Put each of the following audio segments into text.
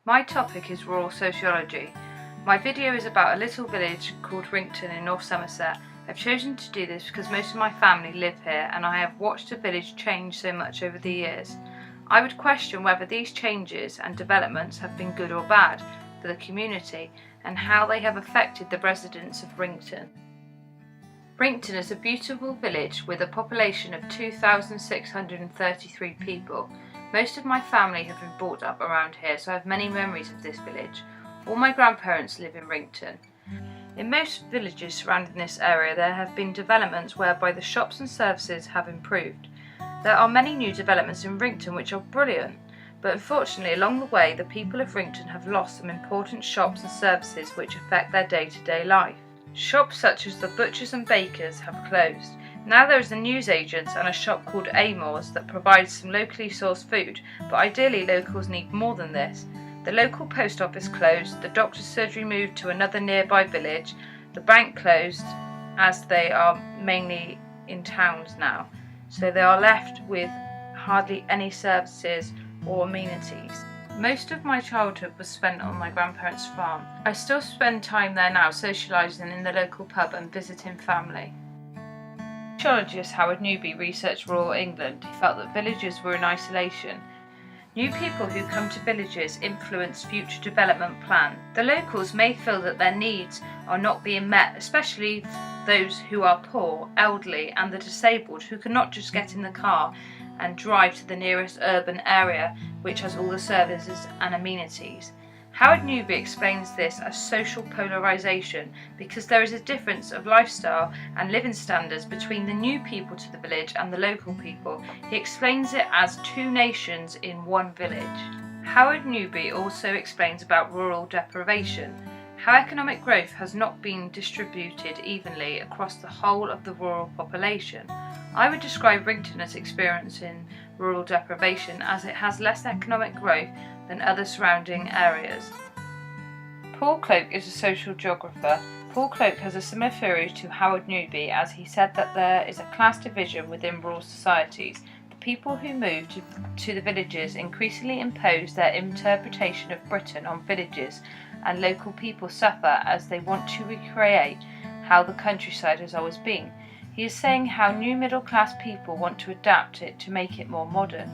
My topic is rural sociology. My video is about a little village called Wrington in North Somerset. I've chosen to do this because most of my family live here and I have watched the village change so much over the years. I would question whether these changes and developments have been good or bad for the community and how they have affected the residents of Wrington. Wrington is a beautiful village with a population of 2,633 people. Most of my family have been brought up around here, so I have many memories of this village. All my grandparents live in Wrington. In most villages surrounding this area there have been developments whereby the shops and services have improved. There are many new developments in Wrington which are brilliant, but unfortunately along the way the people of Wrington have lost some important shops and services which affect their day-to-day life. Shops such as the butchers and bakers have closed. Now there is a newsagent's and a shop called Amor's that provides some locally sourced food, but ideally locals need more than this. The local post office closed, the doctor's surgery moved to another nearby village, the bank closed as they are mainly in towns now, so they are left with hardly any services or amenities. Most of my childhood was spent on my grandparents' farm. I still spend time there now socialising in the local pub and visiting family. Sociologist Howard Newby researched rural England. He felt that villages were in isolation. New people who come to villages influence future development plans. The locals may feel that their needs are not being met, especially those who are poor, elderly and the disabled who cannot just get in the car and drive to the nearest urban area which has all the services and amenities. Howard Newby explains this as social polarisation because there is a difference of lifestyle and living standards between the new people to the village and the local people. He explains it as two nations in one village. Howard Newby also explains about rural deprivation, how economic growth has not been distributed evenly across the whole of the rural population. I would describe Wrington as experiencing rural deprivation as it has less economic growth than other surrounding areas. Paul Cloak is a social geographer. Paul Cloak has a similar theory to Howard Newby as he said that there is a class division within rural societies. The people who move to the villages increasingly impose their interpretation of Britain on villages, and local people suffer as they want to recreate how the countryside has always been. He is saying how new middle class people want to adapt it to make it more modern.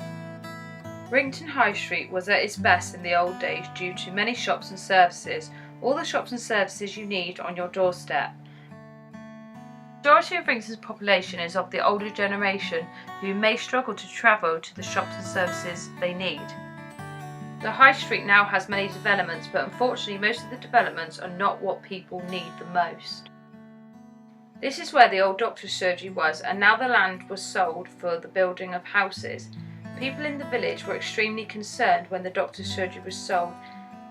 Wrington High Street was at its best in the old days due to many shops and services, all the shops and services you need on your doorstep. The majority of Wrington's population is of the older generation who may struggle to travel to the shops and services they need. The High Street now has many developments, but unfortunately most of the developments are not what people need the most. This is where the old doctor's surgery was, and now the land was sold for the building of houses. People in the village were extremely concerned when the doctor's surgery was sold,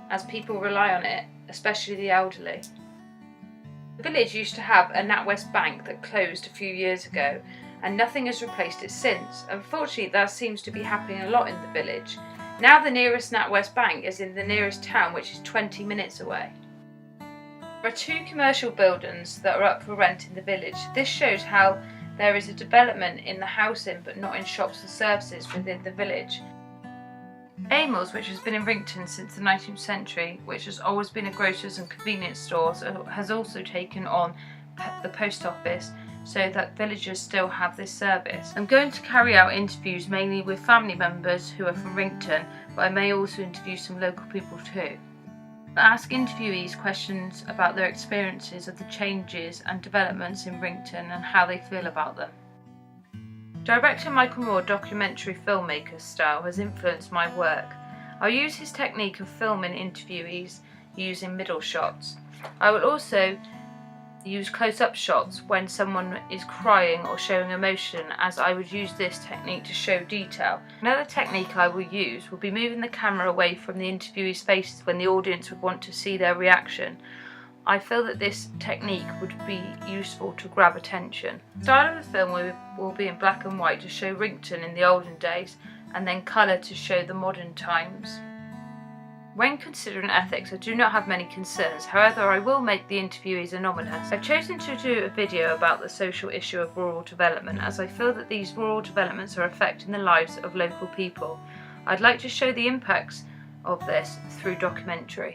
as people rely on it, especially the elderly. The village used to have a NatWest bank that closed a few years ago, and nothing has replaced it since. Unfortunately, that seems to be happening a lot in the village. Now the nearest NatWest bank is in the nearest town, which is 20 minutes away. There are two commercial buildings that are up for rent in the village. This shows how there is a development in the housing but not in shops and services within the village. Amor's, which has been in Wrington since the 19th century, which has always been a grocer's and convenience stores, has also taken on the post office so that villagers still have this service. I'm going to carry out interviews mainly with family members who are from Wrington, but I may also interview some local people too. I ask interviewees questions about their experiences of the changes and developments in Wrington and how they feel about them. Director Michael Moore documentary filmmaker style has influenced my work. I'll use his technique of filming interviewees using middle shots. I will also use close-up shots when someone is crying or showing emotion, as I would use this technique to show detail. Another technique I will use will be moving the camera away from the interviewees' faces when the audience would want to see their reaction. I feel that this technique would be useful to grab attention. The style of the film will be in black and white to show Wrington in the olden days, and then colour to show the modern times. When considering ethics, I do not have many concerns, however I will make the interviewees anonymous. I've chosen to do a video about the social issue of rural development, as I feel that these rural developments are affecting the lives of local people. I'd like to show the impacts of this through documentary.